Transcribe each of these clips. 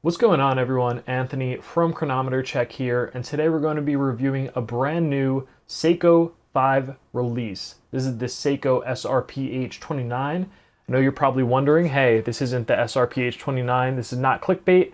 What's going on, everyone? Anthony from Chronometer Check here, and today we're going to be reviewing a brand new Seiko 5 release. This is the Seiko SRPH29. I know you're probably wondering, hey, this isn't the SRPH29, this is not clickbait.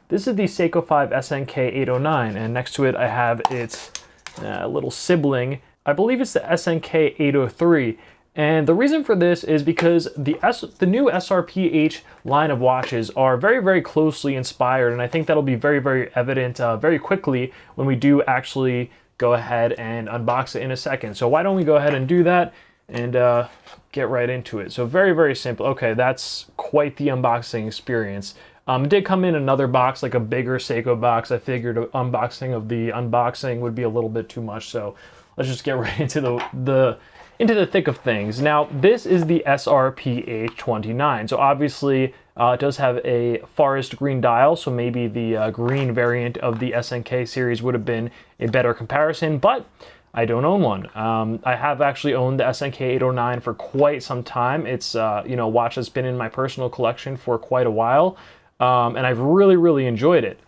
This is the Seiko 5 SNK809, and next to it I have its little sibling. I believe it's the SNK803. And the reason for this is because the new SRPH line of watches are very, very closely inspired, and I think that'll be very, very evident very quickly when we do actually go ahead and unbox it in a second. So why don't we go ahead and do that and get right into it. So very, very simple. Okay, that's quite the unboxing experience. It did come in another box, like a bigger Seiko box. I figured an unboxing of the unboxing would be a little bit too much, so let's just get right into the thick of things. Now, this is the SRPH29. So obviously, it does have a forest green dial, so maybe the green variant of the SNK series would have been a better comparison, but I don't own one. I have actually owned the SNK809 for quite some time. It's a watch that's been in my personal collection for quite a while, and I've really, really enjoyed it.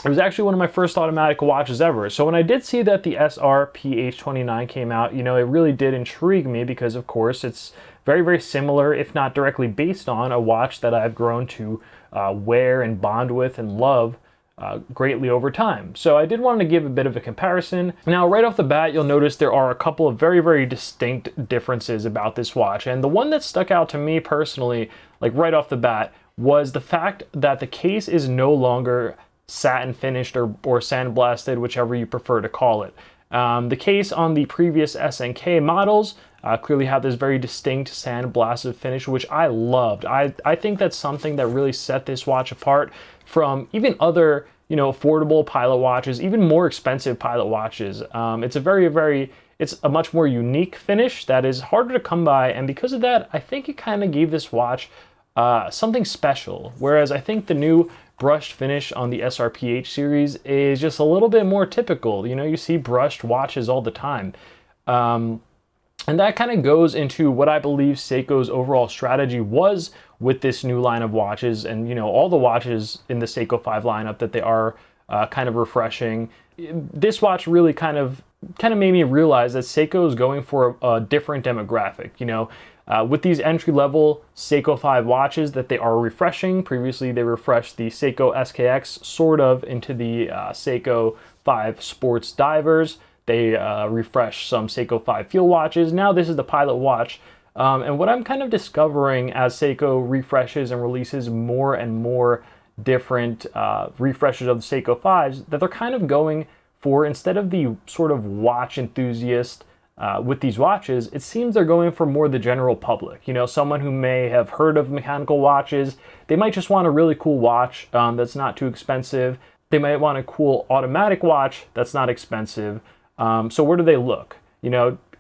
It was actually one of my first automatic watches ever. So when I did see that the SRPH29 came out, it really did intrigue me because, of course, it's very, very similar, if not directly based on, a watch that I've grown to wear and bond with and love greatly over time. So I did want to give a bit of a comparison. Now, right off the bat, you'll notice there are a couple of very, very distinct differences about this watch. And the one that stuck out to me personally, like right off the bat, was the fact that the case is no longer satin finished or sandblasted, whichever you prefer to call it. The case on the previous SNK models clearly have this very distinct sandblasted finish, which I loved. I think that's something that really set this watch apart from even other affordable pilot watches, even more expensive pilot watches. It's a much more unique finish that is harder to come by, and because of that, I think it kind of gave this watch something special. Whereas I think the new brushed finish on the SRPH series is just a little bit more typical. You see brushed watches all the time. And that kind of goes into what I believe Seiko's overall strategy was with this new line of watches, and all the watches in the Seiko 5 lineup that they are kind of refreshing. This watch really kind of made me realize that Seiko is going for a different demographic. With these entry-level Seiko 5 watches that they are refreshing. Previously, they refreshed the Seiko SKX sort of into the Seiko 5 Sports Divers. They refreshed some Seiko 5 Field watches. Now this is the Pilot watch. And what I'm kind of discovering as Seiko refreshes and releases more and more different refreshes of the Seiko 5s, that they're kind of going for, instead of the sort of watch enthusiast with these watches, it seems they're going for more the general public. Someone who may have heard of mechanical watches, they might just want a really cool watch that's not too expensive. They might want a cool automatic watch that's not expensive. So where do they look?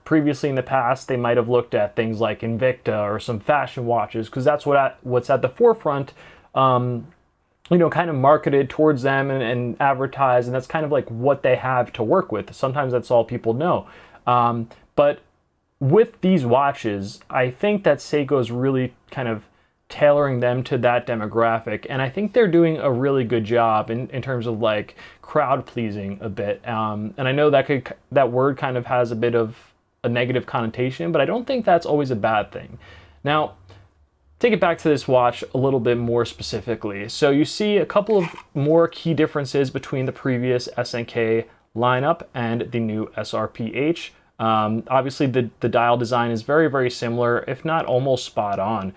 Previously in the past, they might have looked at things like Invicta or some fashion watches, because that's what's at the forefront, kind of marketed towards them and advertised, and that's kind of like what they have to work with. Sometimes that's all people know. But with these watches, I think that Seiko is really kind of tailoring them to that demographic, and I think they're doing a really good job in terms of like crowd pleasing a bit. And I know that word kind of has a bit of a negative connotation, but I don't think that's always a bad thing. Now, take it back to this watch a little bit more specifically. So you see a couple of more key differences between the previous SNK lineup and the new SRPH. Obviously the dial design is very, very similar, if not almost spot on,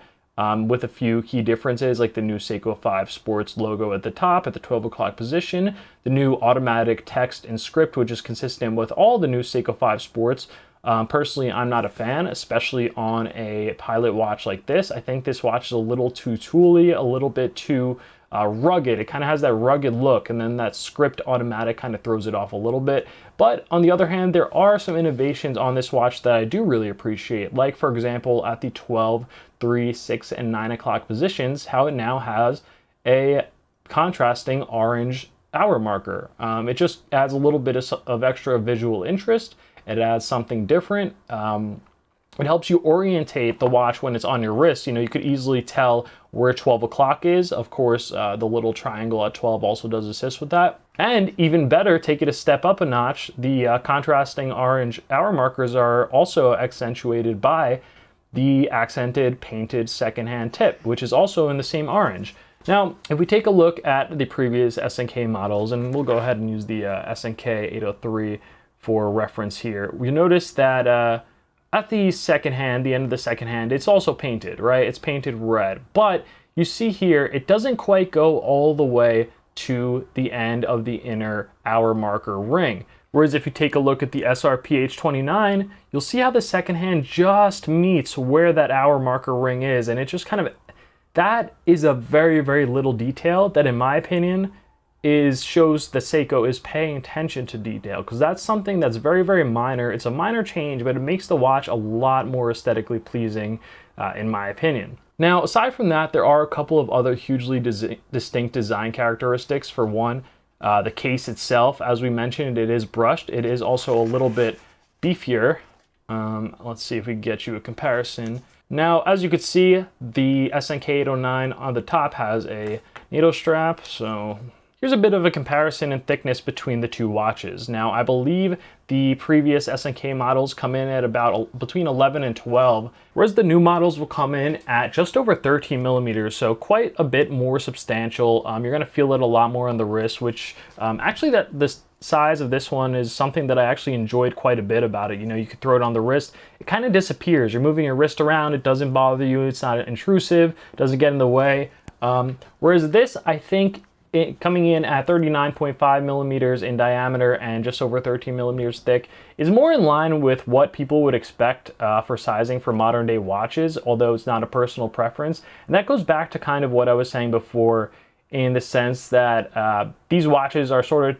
with a few key differences, like the new Seiko 5 Sports logo at the top at the 12 o'clock position, the new automatic text and script, which is consistent with all the new Seiko 5 Sports. Personally, I'm not a fan, especially on a pilot watch like this. I think this watch is a little too tooly, a little bit too rugged. It kind of has that rugged look, and then that script automatic kind of throws it off a little bit. But on the other hand, there are some innovations on this watch that I do really appreciate, like for example at the 12, 3, 6, and 9 o'clock positions, how it now has a contrasting orange hour marker. It just adds a little bit of extra visual interest. It adds something different. It helps you orientate the watch when it's on your wrist. You know, you could easily tell where 12 o'clock is. Of course, the little triangle at 12 also does assist with that. And even better, take it a step up a notch, the contrasting orange hour markers are also accentuated by the accented painted secondhand tip, which is also in the same orange. Now, if we take a look at the previous SNK models, and we'll go ahead and use the SNK809 for reference here, we notice that at the second hand, the end of the second hand, it's also painted, right? It's painted red, but you see here, it doesn't quite go all the way to the end of the inner hour marker ring. Whereas if you take a look at the SRPH29, you'll see how the second hand just meets where that hour marker ring is. And it just kind of, that is a very, very little detail that in my opinion shows that Seiko is paying attention to detail, because that's something that's very, very minor. It's a minor change, but it makes the watch a lot more aesthetically pleasing in my opinion. Now, aside from that, there are a couple of other hugely distinct design characteristics. For one, the case itself, as we mentioned, it is brushed. It is also a little bit beefier. Let's see if we can get you a comparison. Now, as you can see, the SNK809 on the top has a NATO strap, so here's a bit of a comparison in thickness between the two watches. Now, I believe the previous SNK models come in at about between 11 and 12, whereas the new models will come in at just over 13 millimeters, so quite a bit more substantial. You're gonna feel it a lot more on the wrist, which actually the size of this one is something that I actually enjoyed quite a bit about it. You know, you could throw it on the wrist, it kind of disappears. You're moving your wrist around, it doesn't bother you, it's not intrusive, doesn't get in the way. Whereas this, I think, coming in at 39.5 millimeters in diameter and just over 13 millimeters thick, is more in line with what people would expect for sizing for modern day watches, although it's not a personal preference. And that goes back to kind of what I was saying before, in the sense that these watches are sort of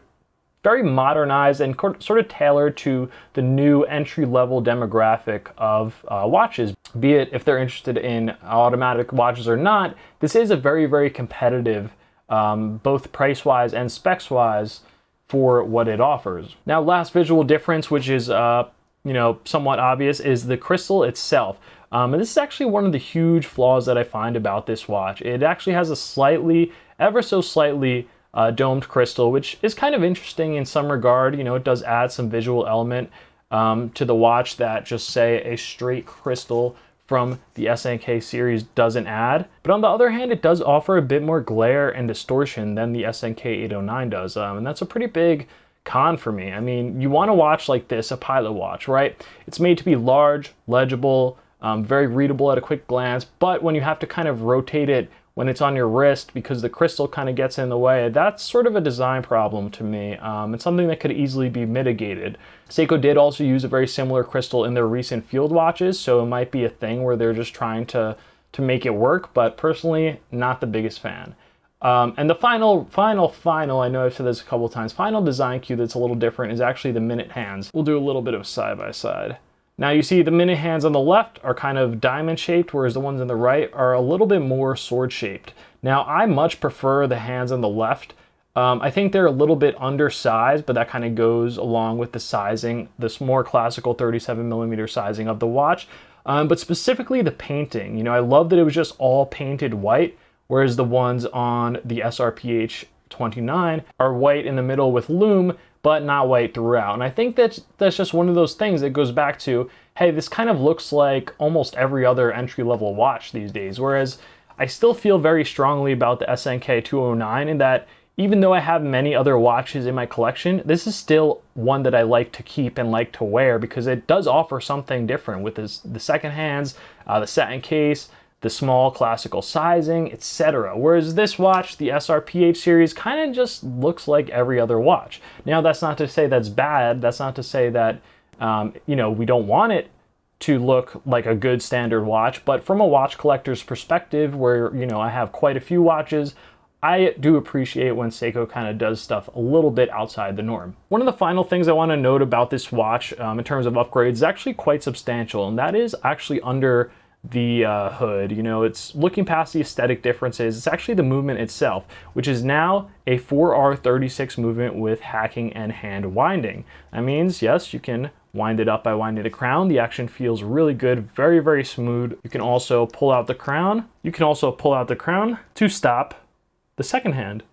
very modernized and sort of tailored to the new entry-level demographic of watches. Be it if they're interested in automatic watches or not, this is a very, very competitive both price-wise and specs-wise for what it offers. Now, last visual difference, which is you know, somewhat obvious, is the crystal itself. And this is actually one of the huge flaws that I find about this watch. It actually has a slightly, ever so slightly domed crystal, which is kind of interesting in some regard. You know, it does add some visual element to the watch that just say a straight crystal from the SNK series doesn't add. But on the other hand, it does offer a bit more glare and distortion than the SNK809 does. And that's a pretty big con for me. I mean, you want a watch like this, a pilot watch, right? It's made to be large, legible, very readable at a quick glance, but when you have to kind of rotate it when it's on your wrist because the crystal kind of gets in the way, that's sort of a design problem to me. It's something that could easily be mitigated. Seiko did also use a very similar crystal in their recent field watches, so it might be a thing where they're just trying to make it work, but personally, not the biggest fan. And the final, I know I've said this a couple of times, final design cue that's a little different is actually the minute hands. We'll do a little bit of side-by-side. Now you see the minute hands on the left are kind of diamond shaped, whereas the ones on the right are a little bit more sword shaped. Now I much prefer the hands on the left. I think they're a little bit undersized, but that kind of goes along with the sizing, this more classical 37mm sizing of the watch. But specifically the painting, you know, I love that it was just all painted white, whereas the ones on the SRPH29 are white in the middle with lume, but not white throughout. And I think that's just one of those things that goes back to, hey, this kind of looks like almost every other entry-level watch these days. Whereas I still feel very strongly about the SNK809 in that even though I have many other watches in my collection, this is still one that I like to keep and like to wear because it does offer something different with the second hands, the satin case, the small classical sizing, etc. Whereas this watch, the SRPH series, kind of just looks like every other watch. Now, that's not to say that's bad. That's not to say that, you know, we don't want it to look like a good standard watch. But from a watch collector's perspective, where, you know, I have quite a few watches, I do appreciate when Seiko kind of does stuff a little bit outside the norm. One of the final things I want to note about this watch in terms of upgrades is actually quite substantial, and that is actually under the hood. You know, it's looking past the aesthetic differences, it's actually the movement itself, which is now a 4R36 movement with hacking and hand winding. That means, yes, you can wind it up by winding the crown. The action feels really good, very, very smooth. You can also pull out the crown. You can also pull out the crown to stop the second hand.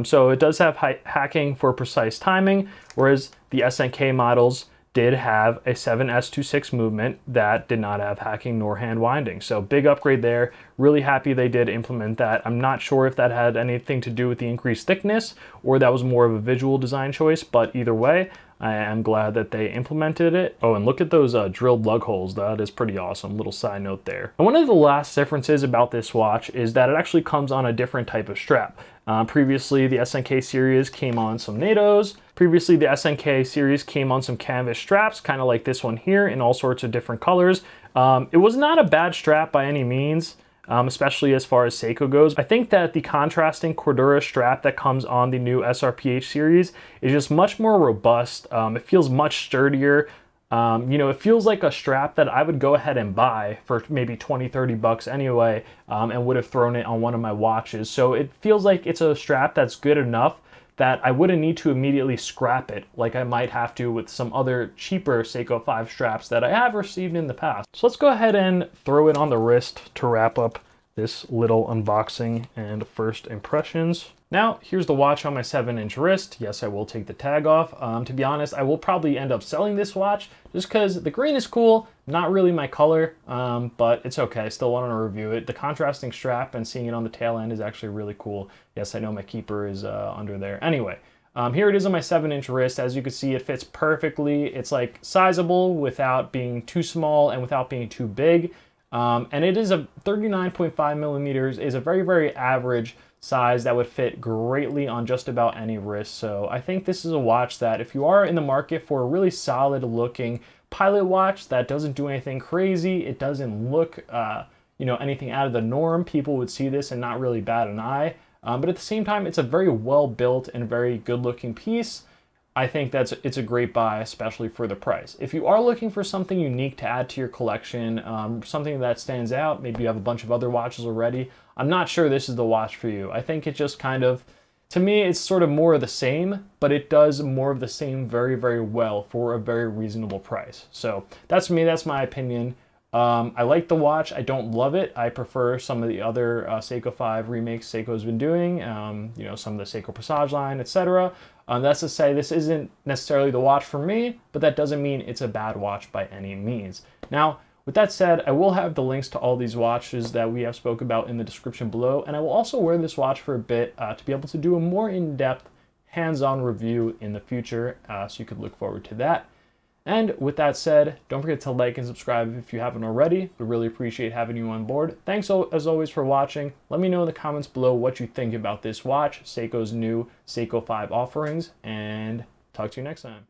So it does have hacking for precise timing, whereas the SNK models did have a 7S26 movement that did not have hacking nor hand winding. So big upgrade there. Really happy they did implement that. I'm not sure if that had anything to do with the increased thickness or that was more of a visual design choice, but either way, I am glad that they implemented it. Oh, and look at those drilled lug holes. That is pretty awesome. Little side note there. And one of the last differences about this watch is that it actually comes on a different type of strap. Previously, the SNK series came on some NATOs. Previously, the SNK series came on some canvas straps, kind of like this one here, in all sorts of different colors. It was not a bad strap by any means, especially as far as Seiko goes. I think that the contrasting Cordura strap that comes on the new SRPH series is just much more robust. It feels much sturdier. You know, it feels like a strap that I would go ahead and buy for maybe 20, 30 bucks anyway, and would have thrown it on one of my watches. So it feels like it's a strap that's good enough that I wouldn't need to immediately scrap it like I might have to with some other cheaper Seiko 5 straps that I have received in the past. So let's go ahead and throw it on the wrist to wrap up this little unboxing and first impressions. Now, here's the watch on my 7-inch wrist. Yes, I will take the tag off. To be honest, I will probably end up selling this watch just because the green is cool, not really my color, but it's okay. I still want to review it. The contrasting strap and seeing it on the tail end is actually really cool. Yes, I know my keeper is under there. Anyway, here it is on my 7-inch wrist. As you can see, it fits perfectly. It's like sizable without being too small and without being too big. And it is a 39.5 millimeters, is a very, very average size that would fit greatly on just about any wrist. So I think this is a watch that if you are in the market for a really solid looking pilot watch that doesn't do anything crazy, it doesn't look, you know, anything out of the norm, people would see this and not really bat an eye. But at the same time, it's a very well built and very good looking piece. I think it's a great buy, especially for the price. If you are looking for something unique to add to your collection, something that stands out, maybe you have a bunch of other watches already, I'm not sure this is the watch for you. I think it just kind of, to me, it's sort of more of the same, but it does more of the same very, very well for a very reasonable price. So that's me, that's my opinion. I like the watch. I don't love it. I prefer some of the other Seiko 5 remakes Seiko's been doing, you know, some of the Seiko Presage line, etc. That's to say this isn't necessarily the watch for me, but that doesn't mean it's a bad watch by any means. Now, with that said, I will have the links to all these watches that we have spoke about in the description below, and I will also wear this watch for a bit to be able to do a more in-depth hands-on review in the future, so you could look forward to that. And with that said, don't forget to like and subscribe if you haven't already. We really appreciate having you on board. Thanks as always for watching. Let me know in the comments below what you think about this watch, Seiko's new Seiko 5 offerings, and talk to you next time.